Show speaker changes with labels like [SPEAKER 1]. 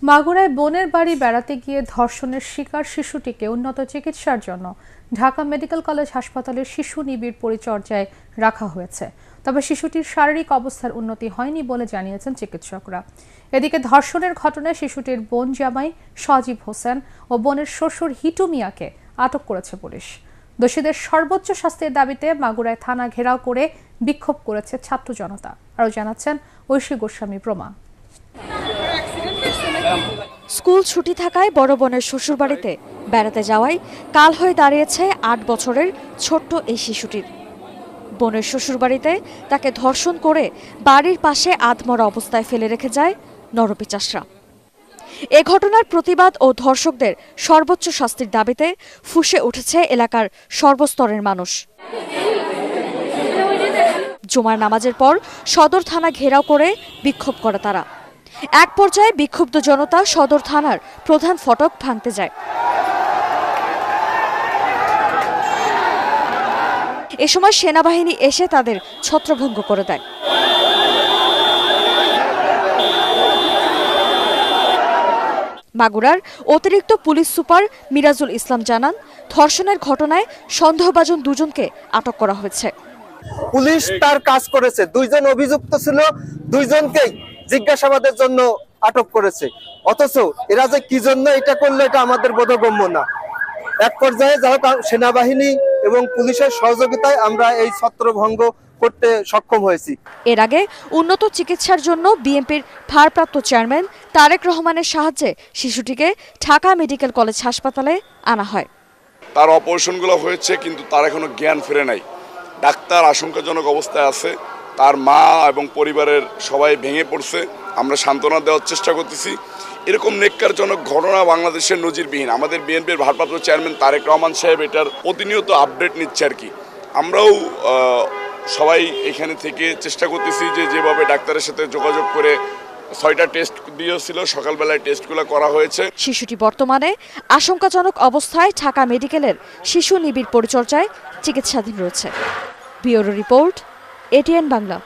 [SPEAKER 1] মাগুরায় বোনের বাড়ি বেড়াতে গিয়ে ধর্ষণের শিকার শিশুটিকে উন্নত চিকিৎসার জন্য ঢাকা মেডিকেল কলেজ হাসপাতালের শিশু নিবিড় পরিচর্যায় রাখা হয়েছে। তবে শিশুটির শারীরিক অবস্থার উন্নতি হয়নি বলে জানিয়েছেন চিকিৎসকরা। এদিকে ধর্ষণের ঘটনায় শিশুটির বোন জামাই সজীব হোসেন ও বোনের শ্বশুর হিটু মিয়াকে আটক করেছে পুলিশ। দোষীদের সর্বোচ্চ শাস্তির দাবিতে মাগুরায় থানা ঘেরাও করে বিক্ষোভ করেছে ছাত্র জনতা। আরও জানাচ্ছেন ঐশী গোস্বামী প্রমা।
[SPEAKER 2] স্কুল ছুটি থাকায় বড় বোনের শ্বশুরবাড়িতে বেড়াতে যাওয়ায় কাল হয়ে দাঁড়িয়েছে ৮ বছরের ছোট্ট এই শিশুটির। বোনের শ্বশুরবাড়িতে তাকে ধর্ষণ করে বাড়ির পাশে আধমরা অবস্থায় ফেলে রেখে যায় নরপিচাসরা। এ ঘটনার প্রতিবাদ ও ধর্ষকদের সর্বোচ্চ শাস্তির দাবিতে ফুঁসে উঠেছে এলাকার সর্বস্তরের মানুষ। জুমার নামাজের পর সদর থানা ঘেরাও করে বিক্ষোভ করে তারা। এক পর্যায়ে বিক্ষুব্ধ জনতা সদর থানার প্রধান ফটক ভাঙতে যায়। এ সময় সেনাবাহিনী এসে তাদের ছত্রভঙ্গ করে দেয়। মাগুরার অতিরিক্ত পুলিশ সুপার মিরাজুল ইসলাম জানান, ধর্ষণের ঘটনায় সন্দেহভাজন দুজনকে আটক করা হয়েছে।
[SPEAKER 3] পুলিশ তার কাজ করেছে, দুইজন অভিযুক্ত ছিল, দুইজনকেই জিজ্ঞাসাবাদের জন্য আটক করেছে। অথচ এরা যে কি জন্য এটা করলো এটা আমাদের বোধগম্য না। এক পর্যায়ে যাই হোক সেনাবাহিনী এবং পুলিশের সহযোগিতায় আমরা এই ছত্রভঙ্গ করতে সক্ষম হয়েছি।
[SPEAKER 2] এর আগে উন্নত চিকিৎসার জন্য বিএনপির ভারপ্রাপ্ত চেয়ারম্যান তারেক রহমানের সাহায্যে শিশুটিকে ঢাকা মেডিকেল কলেজ হাসপাতালে আনা হয়।
[SPEAKER 4] তার অপারেশনগুলো হয়েছে, কিন্তু তার এখনো জ্ঞান ফেরে নাই। ডাক্তার আশঙ্কাজনক অবস্থায় আছে। তার মা এবং পরিবারের সবাই ভেঙে পড়ছে। আমরা সান্ত্বনা দেওয়ার চেষ্টা করতেছি। এরকম নেক্কারজনক ঘটনা বাংলাদেশের নজিরবিহীন। আমাদের বিএনপির ভারপ্রাপ্ত চেয়ারম্যান তারেক রহমান সাহেব এটার প্রতিনিয়ত আপডেট নিচ্ছে আর কি। আমরাও সবাই এখানে থেকে চেষ্টা করতেছি যে যেভাবে ডাক্তারের সাথে যোগাযোগ করে 6টা টেস্ট দিয়েছিল, সকালবেলায় টেস্টগুলো করা হয়েছে।
[SPEAKER 2] শিশুটি বর্তমানে আশঙ্কাজনক অবস্থায় ঢাকা মেডিকেলের শিশু নিবিড় পরিচর্যায় চিকিৎসাধীন রয়েছে। Bureau report, ATN Bangla.